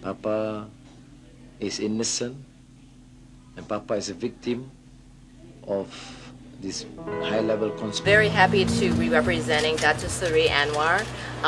Papa is innocent, and Papa is a victim of this high-level conspiracy. Very happy to be representing Dr. Suri Anwar,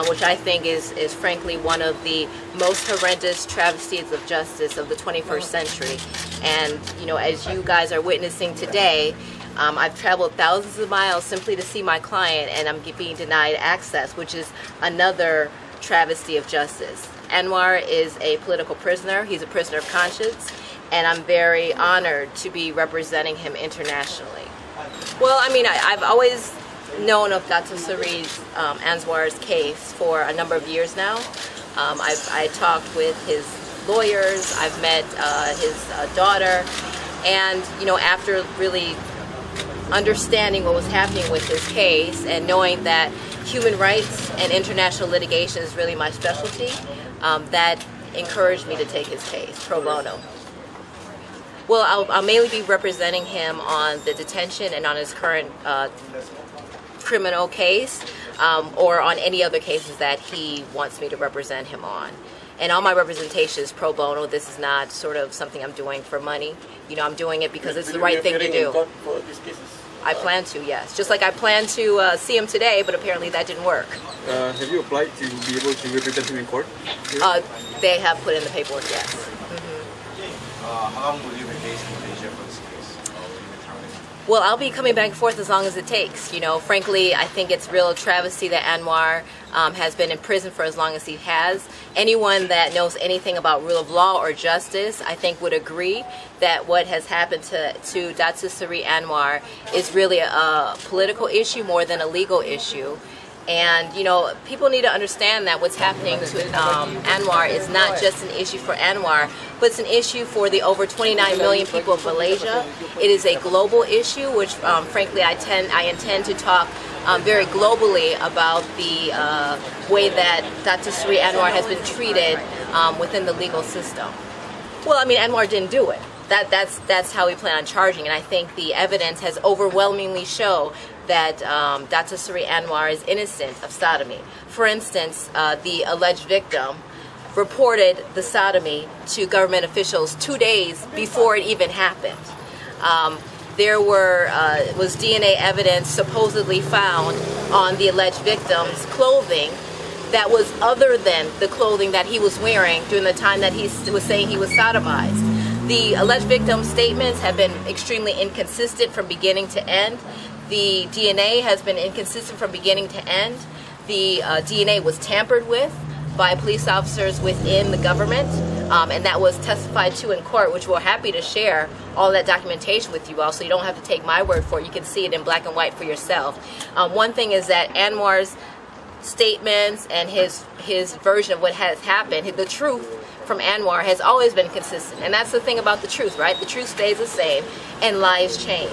which I think is frankly one of the most horrendous travesties of justice of the 21st century. And you know, as you guys are witnessing today, I've traveled thousands of miles simply to see my client, and I'm being denied access, which is another travesty of justice. Anwar is a political prisoner. He's a prisoner of conscience, and I'm very honored to be representing him internationally. Well, I mean, I've always known of Dr. Suri Anwar's case for a number of years now. I talked with his lawyers, I've met his daughter, and you know, after really understanding what was happening with his case and knowing that human rights and international litigation is really my specialty, that encouraged me to take his case pro bono. Well, I'll mainly be representing him on the detention and on his current criminal case, or on any other cases that he wants me to represent him on. And all my representation is pro bono. This is not sort of something I'm doing for money. You know, I'm doing it because it's the right thing to do. For these cases? I plan to, yes. Just like I planned to see him today, but apparently that didn't work. Have you applied to be able to represent him in court? They have put in the paperwork, yes. How long will you be based in Malaysia for this case? Well, I'll be coming back and forth as long as it takes. You know, frankly, I think it's real travesty that Anwar has been in prison for as long as he has. Anyone that knows anything about rule of law or justice, I think, would agree that what has happened to Dr. Suri Anwar is really a political issue more than a legal issue. And, you know, people need to understand that what's happening to Anwar is not just an issue for Anwar, but it's an issue for the over 29 million people of Malaysia. It is a global issue, which, frankly, I intend to talk very globally about the way that Dr. Suri Anwar has been treated within the legal system. Well, I mean, Anwar didn't do it. That's how we plan on charging, and I think the evidence has overwhelmingly shown that Dr. Suri Anwar is innocent of sodomy. For instance, the alleged victim reported the sodomy to government officials 2 days before it even happened. There was DNA evidence supposedly found on the alleged victim's clothing that was other than the clothing that he was wearing during the time that he was saying he was sodomized. The alleged victim's statements have been extremely inconsistent from beginning to end. The DNA has been inconsistent from beginning to end. The DNA was tampered with by police officers within the government, and that was testified to in court, which we're happy to share all that documentation with you all, so you don't have to take my word for it. You can see it in black and white for yourself. One thing is that Anwar's statements and his version of what has happened, the truth from Anwar has always been consistent, and that's the thing about the truth, right? The truth stays the same and lives change.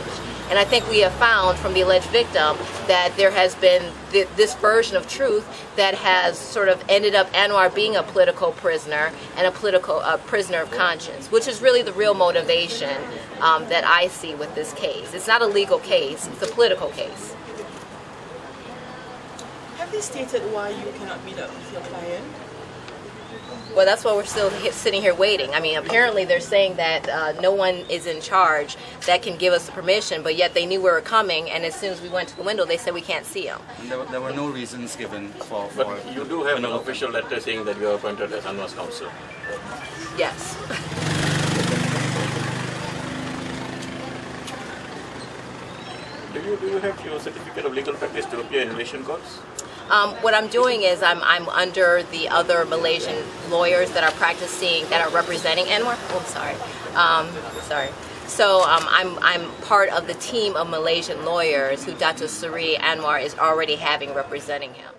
And I think we have found from the alleged victim that there has been this version of truth that has sort of ended up Anwar being a political prisoner and a political prisoner of conscience, which is really the real motivation that I see with this case. It's not a legal case, it's a political case. Have they stated why you cannot meet up with your client? Well, that's why we're still sitting here waiting. I mean, apparently they're saying that no one is in charge that can give us the permission, but yet they knew we were coming, and as soon as we went to the window, they said we can't see him. There were no reasons given for... But you do have an official letter saying that you are appointed as Anwar's counsel. Yes. Do you have your certificate of legal practice to appear in Malaysian courts? What I'm doing is I'm under the other Malaysian lawyers that are practicing, that are representing Anwar. Oh, I'm sorry. So I'm part of the team of Malaysian lawyers who Dr. Suri Anwar is already having representing him.